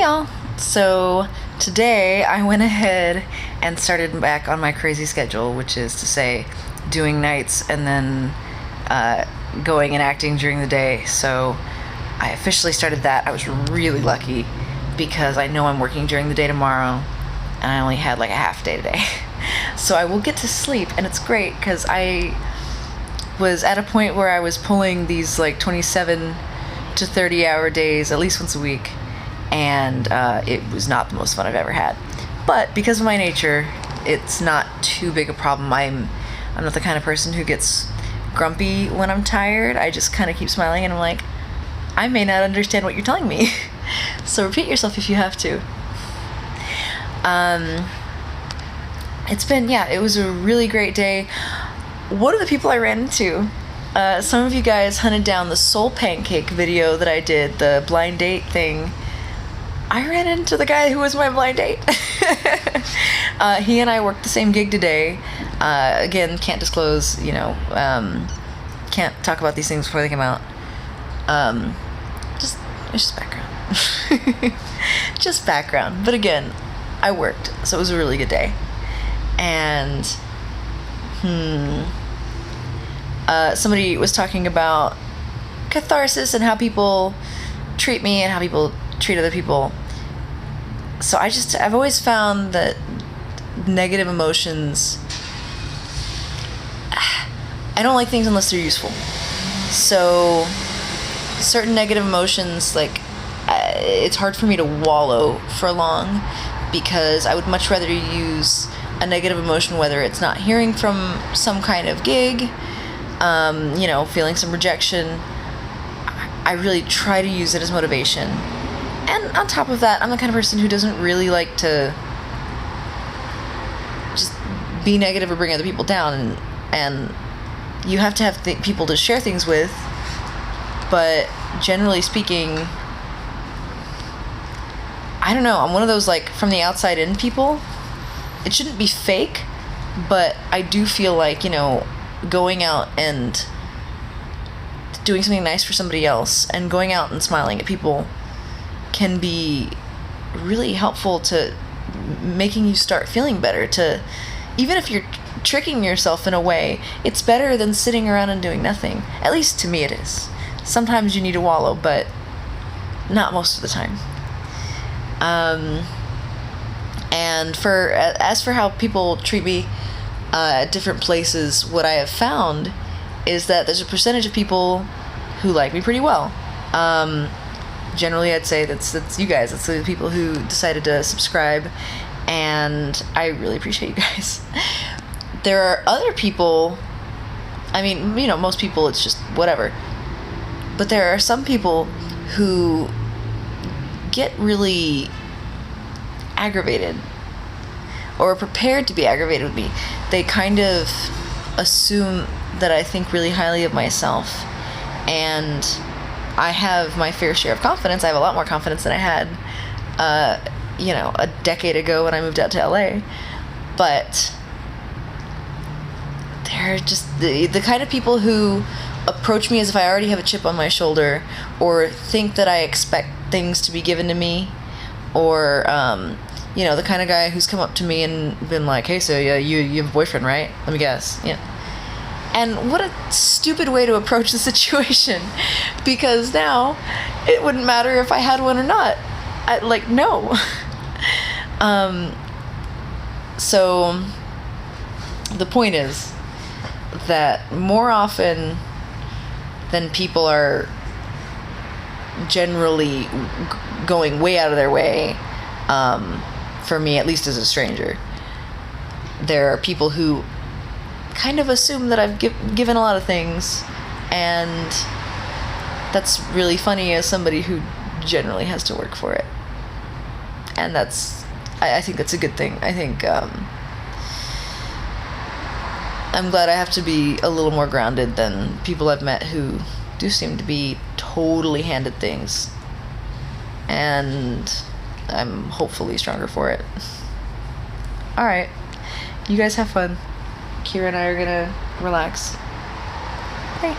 y'all. So today I went ahead and started back on my crazy schedule, which is to say doing nights and then going and acting during the day. So I officially started that. I was really lucky because I know I'm working during the day tomorrow and I only had like a half day today. So I will get to sleep, and it's great because I was at a point where I was pulling these like 27 to 30 hour days at least once a week, and it was not the most fun I've ever had. But because of my nature, it's not too big a problem. I'm not the kind of person who gets grumpy when I'm tired. I just kind of keep smiling and I'm like, I may not understand what you're telling me. So repeat yourself if you have to. It was a really great day. One of the people I ran into, some of you guys hunted down the soul pancake video that I did, the blind date thing. I ran into the guy who was my blind date. He and I worked the same gig today. Again, can't disclose, can't talk about these things before they come out. It's just background. Just background. But again, I worked, so it was a really good day. And somebody was talking about catharsis and how people treat me and how people treat other people. So I've always found that negative emotions, I don't like things unless they're useful. So certain negative emotions, it's hard for me to wallow for long, because I would much rather use a negative emotion, whether it's not hearing from some kind of gig, feeling some rejection. I really try to use it as motivation. And on top of that, I'm the kind of person who doesn't really like to just be negative or bring other people down. And you have to have people to share things with. But generally speaking, I don't know. I'm one of those from the outside in people. It shouldn't be fake, but I do feel like, going out and doing something nice for somebody else and going out and smiling at people can be really helpful to making you start feeling better. Even if you're tricking yourself in a way, it's better than sitting around and doing nothing. At least to me it is. Sometimes you need to wallow, but not most of the time. And as for how people treat me at different places, what I have found is that there's a percentage of people who like me pretty well. Generally, I'd say that's you guys. That's the people who decided to subscribe, and I really appreciate you guys. There are other people, most people, it's just whatever. But there are some people who get really aggravated or prepared to be aggravated with me. They kind of assume that I think really highly of myself, and I have my fair share of confidence. I have a lot more confidence than I had a decade ago when I moved out to LA. But they're just the kind of people who approach me as if I already have a chip on my shoulder, or think that I expect things to be given to me, or the kind of guy who's come up to me and been like, hey, so you have a boyfriend, right? Let me guess. And what a stupid way to approach the situation, because now it wouldn't matter if I had one or not. No. So the point is that more often than people are generally going way out of their way, for me, at least as a stranger, there are people who kind of assume that I've given a lot of things, and that's really funny as somebody who generally has to work for it. And I think that's a good thing. I think I'm glad I have to be a little more grounded than people I've met who do seem to be totally handed things, and I'm hopefully stronger for it. Alright, you guys have fun. Kira and I are gonna relax. Bye.